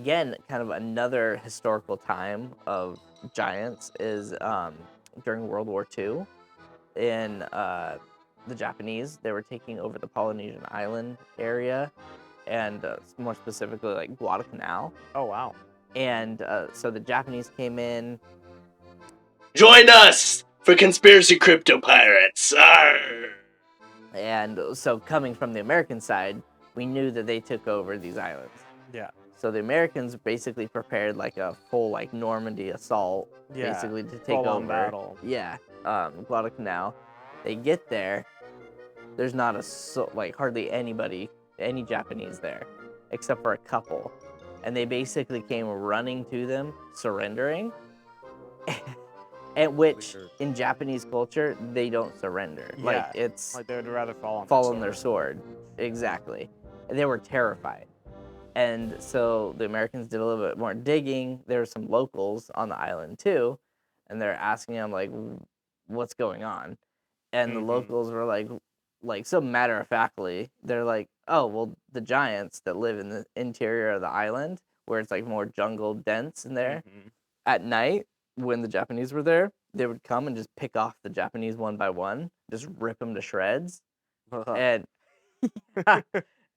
again, kind of another historical time of giants is during World War II. In the Japanese, they were taking over the Polynesian island area, and more specifically, like Guadalcanal. Oh, wow. And so the Japanese came in. Join us for Conspiracy Crypto Pirates. Arr! And so coming from the American side, we knew that they took over these islands. Yeah. So the Americans basically prepared like a full like Normandy assault, Yeah. basically to take Full-on over. battle. Yeah, Guadalcanal. They get there. There's not hardly any Japanese there, except for a couple, and they basically came running to them, surrendering. At which, in Japanese culture, they don't surrender. Yeah. Like, it's Like, they would rather fall on their sword. Exactly. And they were terrified. And so the Americans did a little bit more digging. There were some locals on the island, too. And they're asking them, like, what's going on? And the locals were like so matter-of-factly, they're like, oh, well, the giants that live in the interior of the island, where it's, like, more jungle dense in there, at night, when the Japanese were there, they would come and just pick off the Japanese one by one, just rip them to shreds. And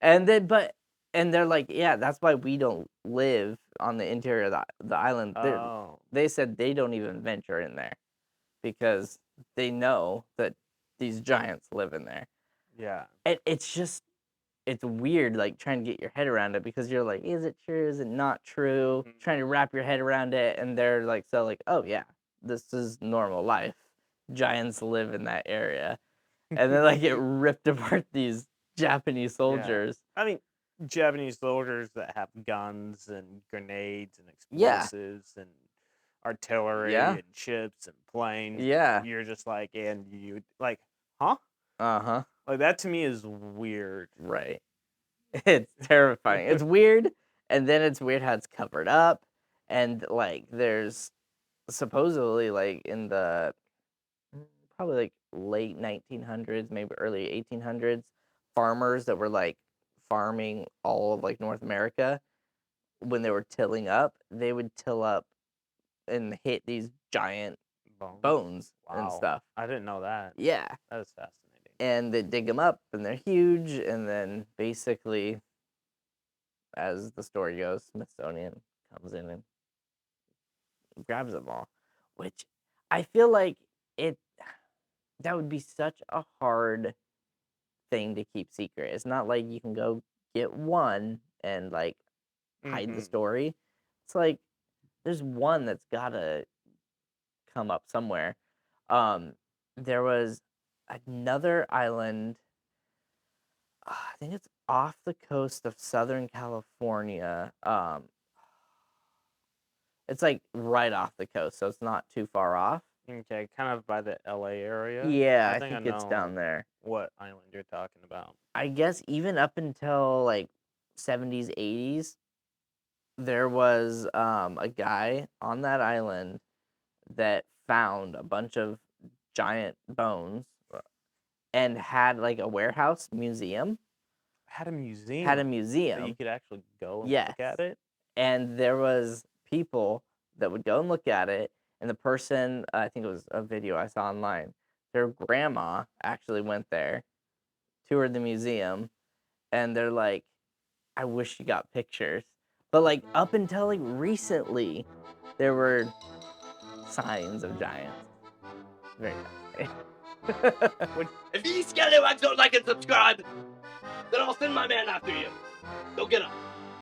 and they're like, yeah, that's why we don't live on the interior of the island. They said they don't even venture in there because they know that these giants live in there. Yeah. And it's weird, like, trying to get your head around it because you're like, is it true? Is it not true? Trying to wrap your head around it, and they're like, so like, oh yeah, this is normal life. Giants live in that area. And then like it ripped apart these Japanese soldiers. I mean, Japanese soldiers that have guns and grenades and Yeah. explosives and artillery Yeah. and ships and planes. Yeah. You're just like, and you like, huh? Uh-huh. Like, that to me is weird. Right. It's terrifying. It's weird, and then it's weird how it's covered up, and like there's supposedly like in the probably like late 1900s, maybe early 1800s, farmers that were like farming all of like North America, when they were tilling up, they would till up and hit these giant bones and Wow. stuff. I didn't know that. Yeah. That is fascinating. And they dig them up, and they're huge, and then basically, as the story goes, Smithsonian comes in and grabs them all, which I feel like that would be such a hard thing to keep secret. It's not like you can go get one and like hide the story. It's like there's one that's gotta come up somewhere. There was another island. I think it's off the coast of Southern California. It's like right off the coast, so it's not too far off. Okay, kind of by the LA area. Yeah, I think think it's know down there. what island you're talking about. I guess even up until like 70s, 80s, there was a guy on that island that found a bunch of giant bones and had like a warehouse museum. Had a museum. Had a So museum. you could actually go and Yes. look at it. And there was people that would go and look at it, and the person, I think it was a video I saw online, their grandma actually went there, toured the museum, and they're like, I wish you got pictures. But like up until like recently, there were signs of giants. Very fascinating. If you scallywags don't like and subscribe, then I'll send my man after you. Go get him.